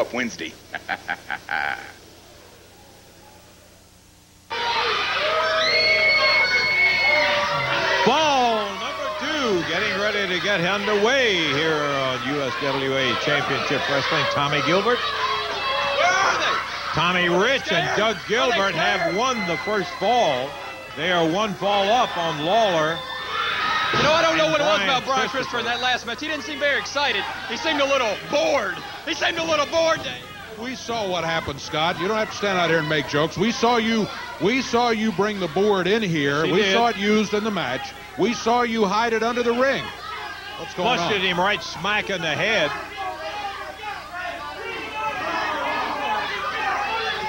up Wednesday. Ball number 2 getting ready to get underway here on USWA Championship Wrestling. Tommy Gilbert, Tommy Rich, and Doug Gilbert have won the first fall. They are 1 fall up on Lawler. You know, I don't know what it was about Brian Christopher in that last match. He didn't seem very excited. He seemed a little bored. Dave. We saw what happened, Scott. You don't have to stand out here and make jokes. We saw you bring the board in here. We saw it used in the match. We saw you hide it under the ring. What's going on? Busted him right smack in the head.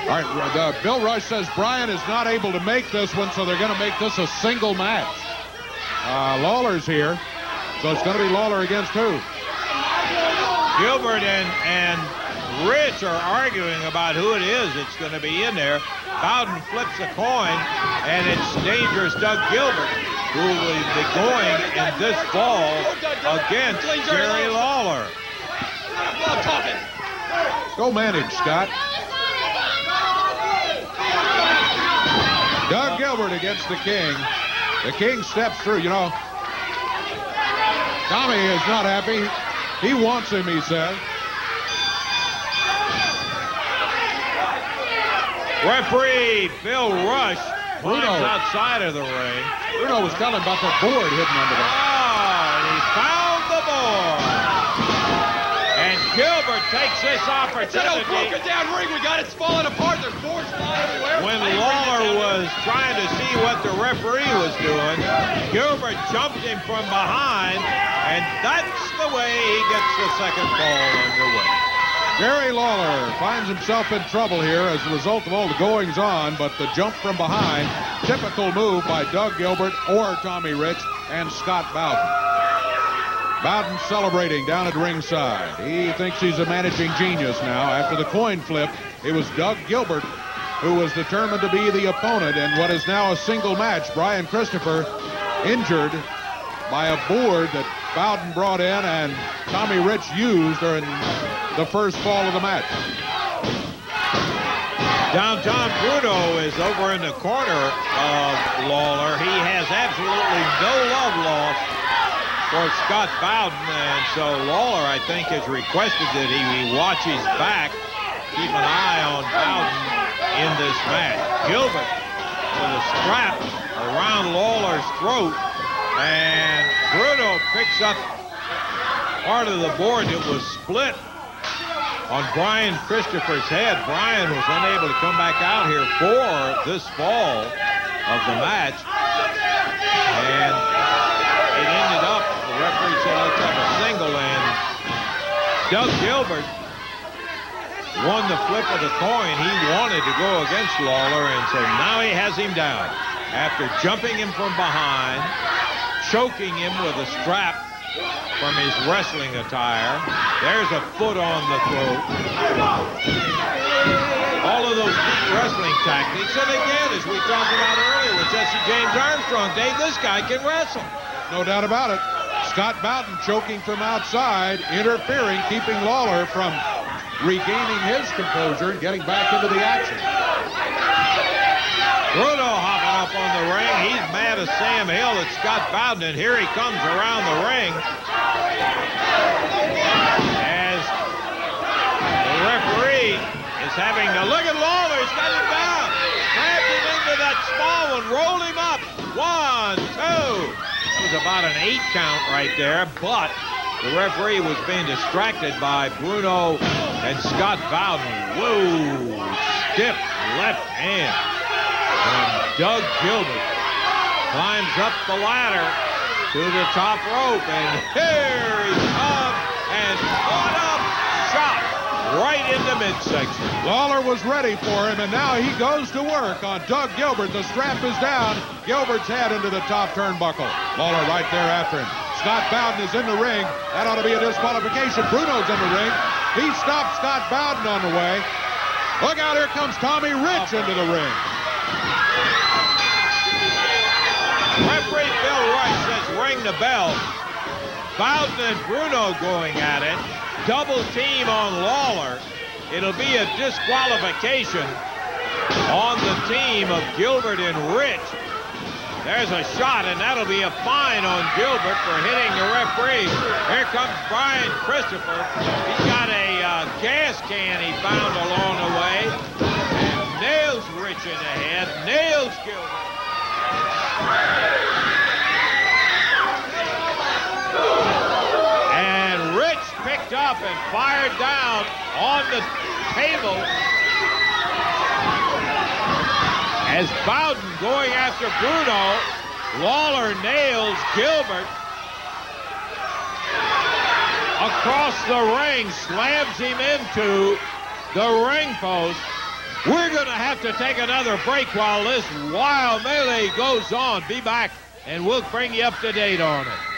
All right, Bill Rush says Brian is not able to make this one, so they're going to make this a single match. Lawler's here, so it's going to be Lawler against who? Gilbert and Rich are arguing about who it is that's going to be in there. Bowden flips a coin, and it's dangerous Doug Gilbert, who will be going in this fall against Jerry Lawler. Go manage, Scott. Doug Gilbert against the King. The King steps through. You know, Tommy is not happy. He wants him, he says. Referee Bill Rush Bruno outside of the ring. Bruno was telling about the board hidden under there. And he found the board. And Gilbert takes this opportunity. It's an broken down ring. We got it's falling apart. There's boards flying everywhere. When Lawler was trying to see what the referee was doing, Gilbert jumped him from behind, and that's the way he gets the second fall underway. Jerry Lawler finds himself in trouble here as a result of all the goings-on, but the jump from behind, typical move by Doug Gilbert or Tommy Rich and Scott Bowden. Bowden celebrating down at ringside. He thinks he's a managing genius now. After the coin flip, it was Doug Gilbert who was determined to be the opponent in what is now a single match. Brian Christopher injured by a board that Bowden brought in and Tommy Rich used during the first fall of the match. Downtown Bruno is over in the corner of Lawler. He has absolutely no love lost for Scott Bowden, and so Lawler, I think, has requested that he watch his back, keep an eye on Bowden in this match. Gilbert with a strap around Lawler's throat, and Bruno picks up part of the board that was split on Brian Christopher's head. Brian was unable to come back out here for this fall of the match, and it ended up, the referee said, let's have a single, and Doug Gilbert won the flip of the coin. He wanted to go against Lawler, and so now he has him down after jumping him from behind, choking him with a strap from his wrestling attire. There's a foot on the throat. All of those wrestling tactics, and again, as we talked about earlier with Jesse James Armstrong, Dave, this guy can wrestle. No doubt about it. Scott Bowden choking from outside, interfering, keeping Lawler from regaining his composure and getting back into the action. Bruno hopping up on the ring. He's mad at Sam Hill at Scott Bowden, and here he comes around the ring as the referee is having to look at Lawler. He's got him down. Grabbed him into that small one, rolled him up. 1, 2. It was about an 8 count right there, but the referee was being distracted by Bruno and Scott Bowden. Whoa, stiff left hand. And Doug Gilbert climbs up the ladder to the top rope, and here he comes, and what a shot right in the midsection. Lawler was ready for him, and now he goes to work on Doug Gilbert. The strap is down. Gilbert's head into the top turnbuckle. Lawler right there after him. Scott Bowden is in the ring. That ought to be a disqualification. Bruno's in the ring. He stopped Scott Bowden on the way. Look out, here comes Tommy Rich into the ring. Referee Bill Rush says ring the bell. Bowden and Bruno going at it. Double team on Lawler. it'll be a disqualification on the team of Gilbert and Rich. There's a shot, and that'll be a fine on Gilbert for hitting the referee. Here comes Brian Christopher. He's got a gas can he found along the way. And nails Rich in the head, nails Gilbert. And Rich picked up and fired down on the table. As Bowden going after Bruno, Lawler nails Gilbert across the ring, slams him into the ring post. We're going to have to take another break while this wild melee goes on. Be back, and we'll bring you up to date on it.